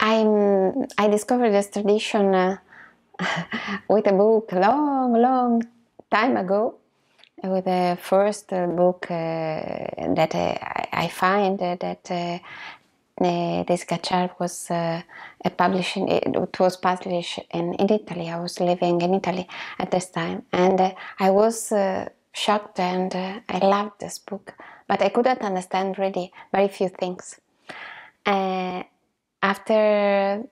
I discovered this tradition with a book long time ago, with the first book that I find that Desikachar was publishing. It was published in Italy. I was living in Italy at this time, and I was shocked, and I loved this book, but I couldn't understand really very few things. After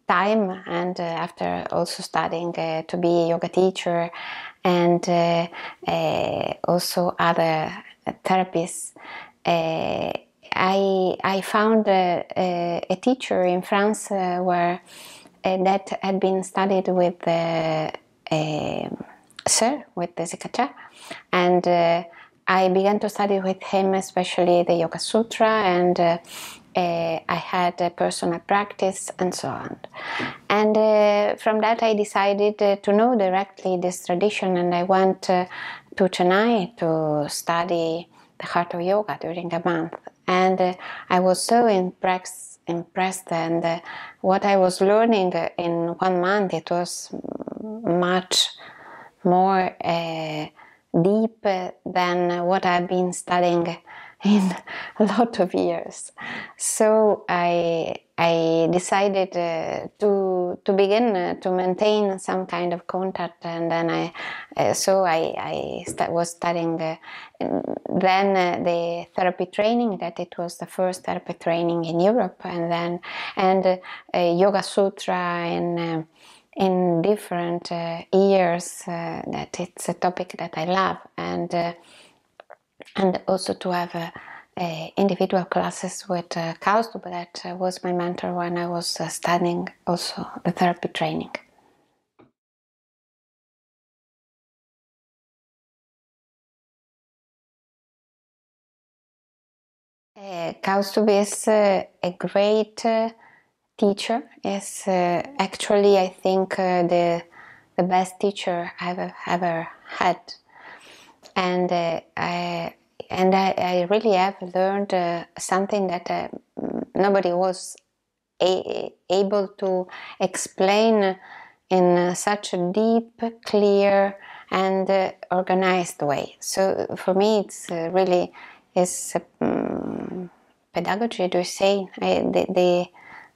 time, and after also studying to be a yoga teacher, and also other therapies, I found a teacher in France where that had been studied with Sir, with Desikachar, and I began to study with him, especially the Yoga Sutra, and I had a personal practice and so on. And from that I decided to know directly this tradition, and I went to Chennai to study the Heart of Yoga during a month. And I was so impressed, and what I was learning in 1 month, it was much more deep than what I've been studying in a lot of years. So I decided to begin to maintain some kind of contact, and then I was studying then the therapy training, that it was the first therapy training in Europe, and Yoga Sutra in different years, that it's a topic that I love, and also to have individual classes with Kausthub, that was my mentor when I was studying also the therapy training. Kausthub is a great teacher. Is actually, I think, the best teacher I've ever had, and I really have learned something that nobody was able to explain in such a deep, clear, and organized way. So for me, it's really is pedagogy. Do you say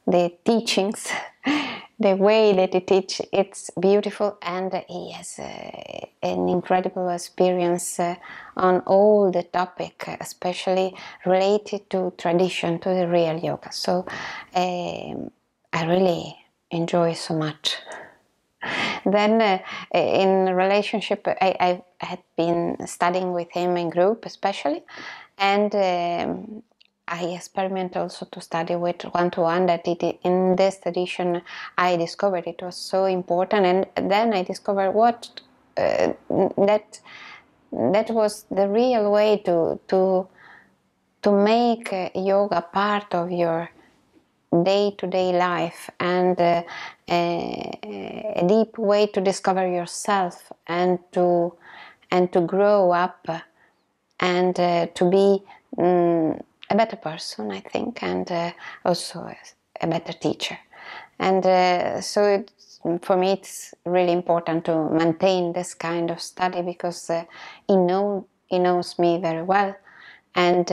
the teachings? The way that he teaches, it's beautiful, and he has an incredible experience on all the topic, especially related to tradition, to the real yoga. So I really enjoy so much. Then in relationship, I had been studying with him in group especially, and I experiment also to study with one-to-one, that in this tradition I discovered it was so important, and then I discovered what that was the real way to make yoga part of your day-to-day life, and a deep way to discover yourself, and to grow up, and to be a better person, I think, and also a better teacher. And so for me it's really important to maintain this kind of study, because he knows me very well, and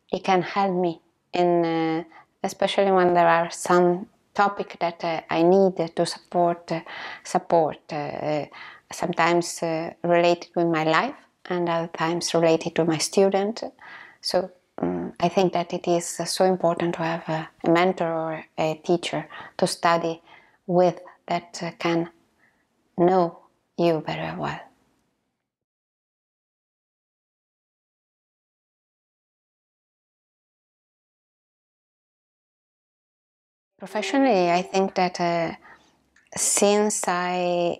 he can help me in especially when there are some topic that I need to support sometimes related with my life, and other times related to my student. So I think that it is so important to have a mentor or a teacher to study with, that can know you very well. Professionally, I think that since I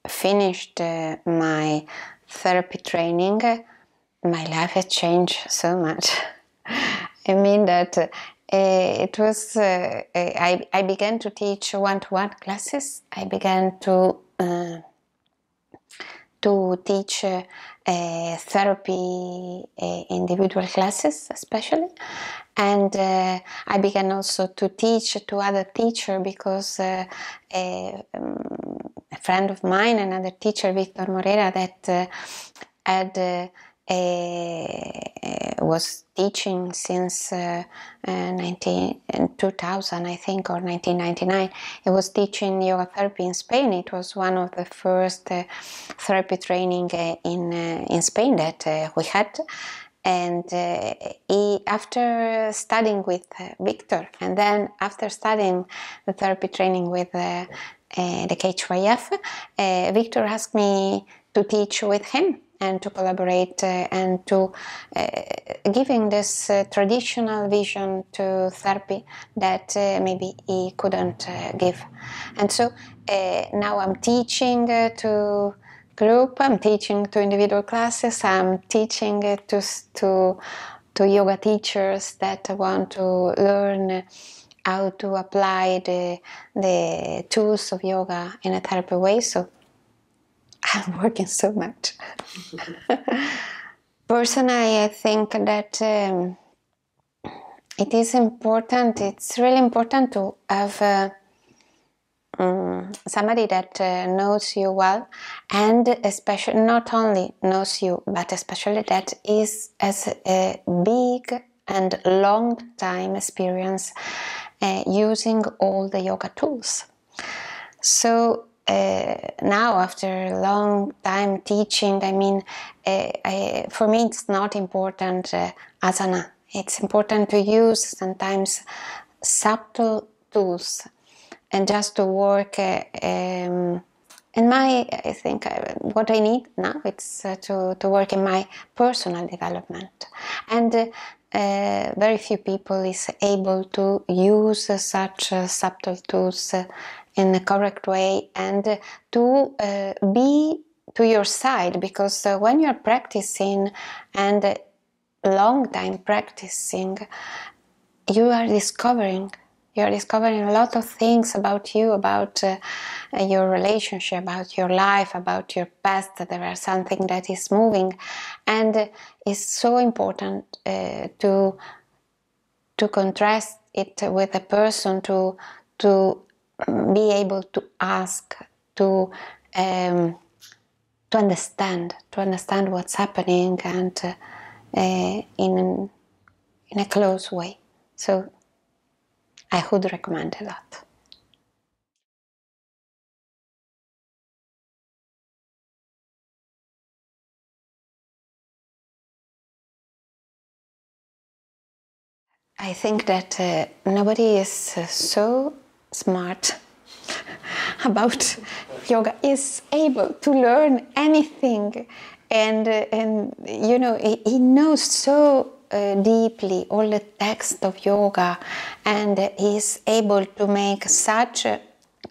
finished my therapy training, my life has changed so much. I mean that it was, I began to teach one-to-one classes. I began to to teach therapy individual classes especially, and I began also to teach to other teachers because a friend of mine, another teacher, Victor Morera, that had was teaching since 2000, I think, or 1999. He was teaching yoga therapy in Spain. It was one of the first therapy training in Spain that we had. And he, after studying with Victor, and then after studying the therapy training with the KHYF, Victor asked me to teach with him and to collaborate and to giving this traditional vision to therapy that maybe he couldn't give. And so now I'm teaching to group, I'm teaching to individual classes, I'm teaching to yoga teachers that want to learn how to apply the tools of yoga in a therapy way. So I'm working so much. Personally, I think that it is important, it's really important to have somebody that knows you well, and especially not only knows you, but especially that has a big and long time experience using all the yoga tools. So now, after a long time teaching, I mean, for me it's not important asana. It's important to use sometimes subtle tools and just to work in my, I think what I need now it's to work in my personal development. And very few people is able to use such subtle tools in the correct way and to be to your side, because when you're practicing and long time practicing, you are discovering a lot of things about you, about your relationship, about your life, about your past. There are something that is moving, and it's so important to contrast it with a person, to be able to ask, to understand what's happening, and in a close way. So I would recommend a lot. I think that nobody is so smart about yoga, is able to learn anything, and you know, he knows so deeply all the text of yoga, and is able to make such a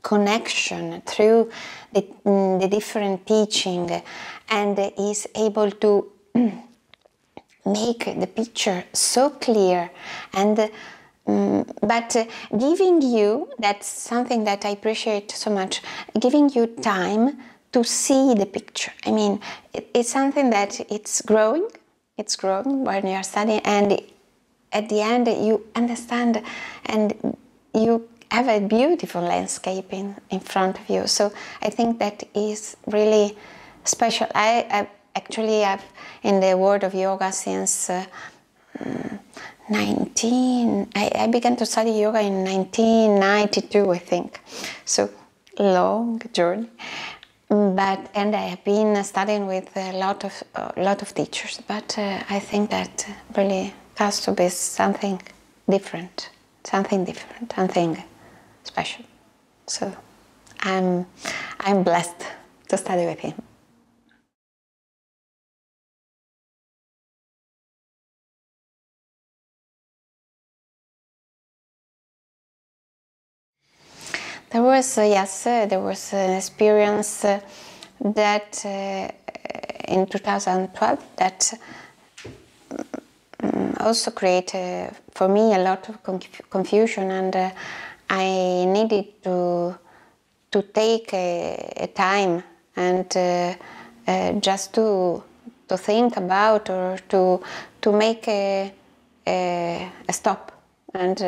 connection through the different teaching, and is able to make the picture so clear, and but giving you, that's something that I appreciate so much, giving you time to see the picture. I mean, it's something that it's growing when you are studying, and at the end you understand and you have a beautiful landscape in front of you. So I think that is really special. I actually have in the world of yoga since I began to study yoga in 1992, I think. So long journey. But and I have been studying with a lot of teachers. But I think that really Kausthub is something different, something special. So I'm blessed to study with him. There was, yes, there was an experience that in 2012 that also created for me a lot of confusion, and I needed to take a time and just to think about or to make a stop, and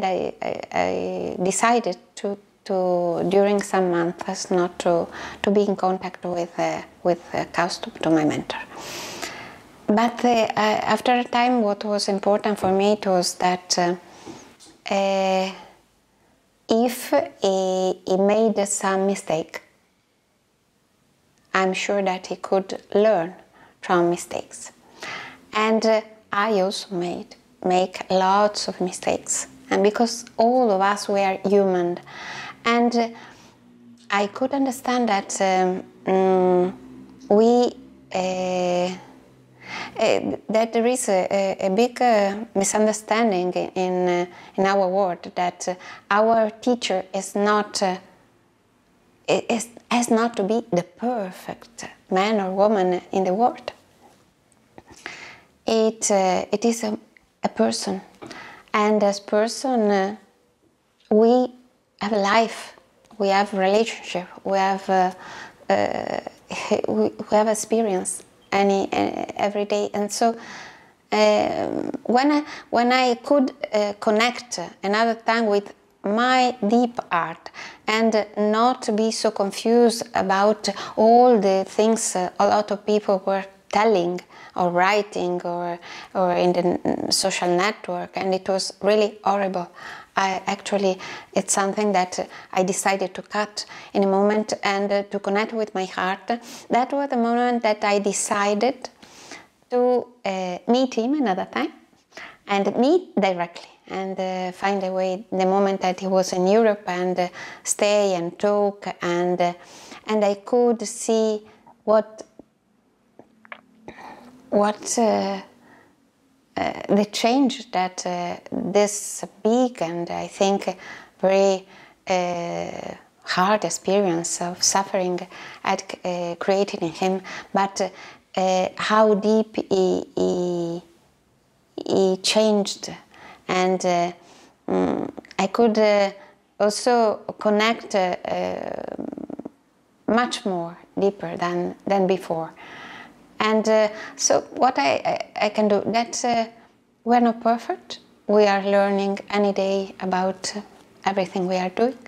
I decided to during some months not to be in contact with Kausthub, to my mentor. But after a time, what was important for me was that if he made some mistake, I'm sure that he could learn from mistakes. And I also make lots of mistakes, and because all of us were human, and I could understand that that there is a big misunderstanding in our world, that our teacher is not has not to be the perfect man or woman in the world. It is a person, and as person we have a life, we have relationship, we have experience every day. And so when I could connect another time with my deep art and not be so confused about all the things a lot of people were telling or writing or in the social network, and it was really horrible. It's something that I decided to cut in a moment and to connect with my heart. That was the moment that I decided to meet him another time and meet directly and find a way, the moment that he was in Europe, and stay and talk, and I could see what the change that this big and I think very hard experience of suffering had created in him, but how deep he changed, and I could also connect much more deeper than before. And so what I can do, that we're not perfect. We are learning any day about everything we are doing.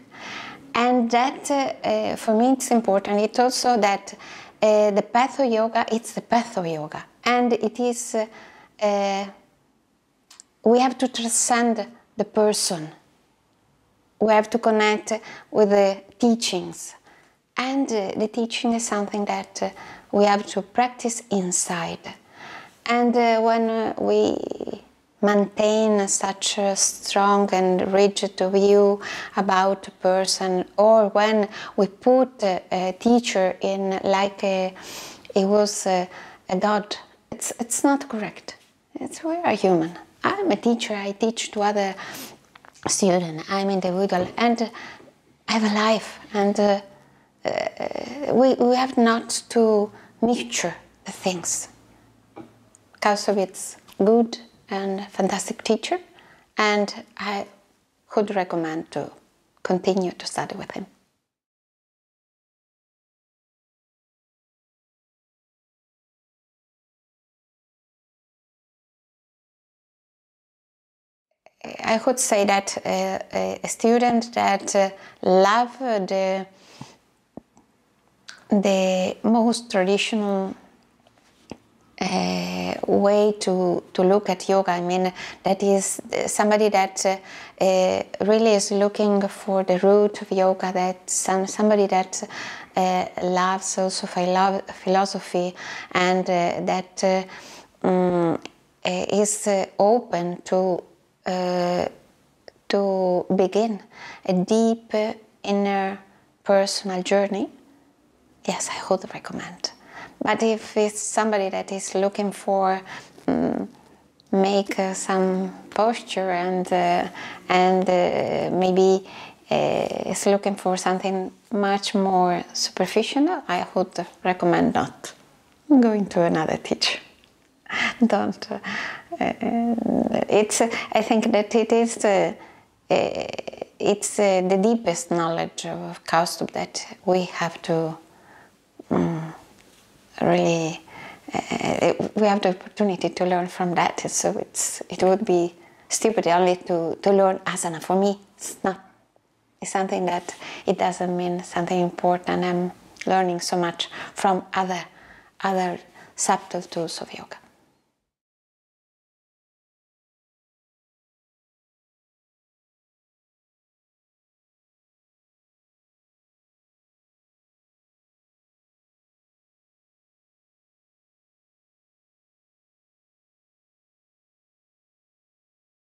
And that, for me, it's important. It's also that the path of yoga, it's the path of yoga. And it is, we have to transcend the person. We have to connect with the teachings. And the teaching is something that we have to practice inside. And when we maintain such a strong and rigid view about a person, or when we put a teacher in like it was a god, it's not correct. We are human. I'm a teacher, I teach to other students, I'm individual, and I have a life, and we have not to mixture the things. Kausthub is good and fantastic teacher, and I would recommend to continue to study with him. I would say that a student that love the most traditional way to look at yoga. I mean, that is somebody that really is looking for the root of yoga, that somebody that loves also philosophy, and that is open to begin a deep inner personal journey. Yes, I would recommend. But if it's somebody that is looking for make some posture and maybe is looking for something much more superficial, I would recommend not going to another teacher. Don't. I think that it is the deepest knowledge of Kausthub that we have to really, we have the opportunity to learn from that. So it would be stupid only to learn asana. For me, it's not. It's something that it doesn't mean something important. I'm learning so much from other subtle tools of yoga.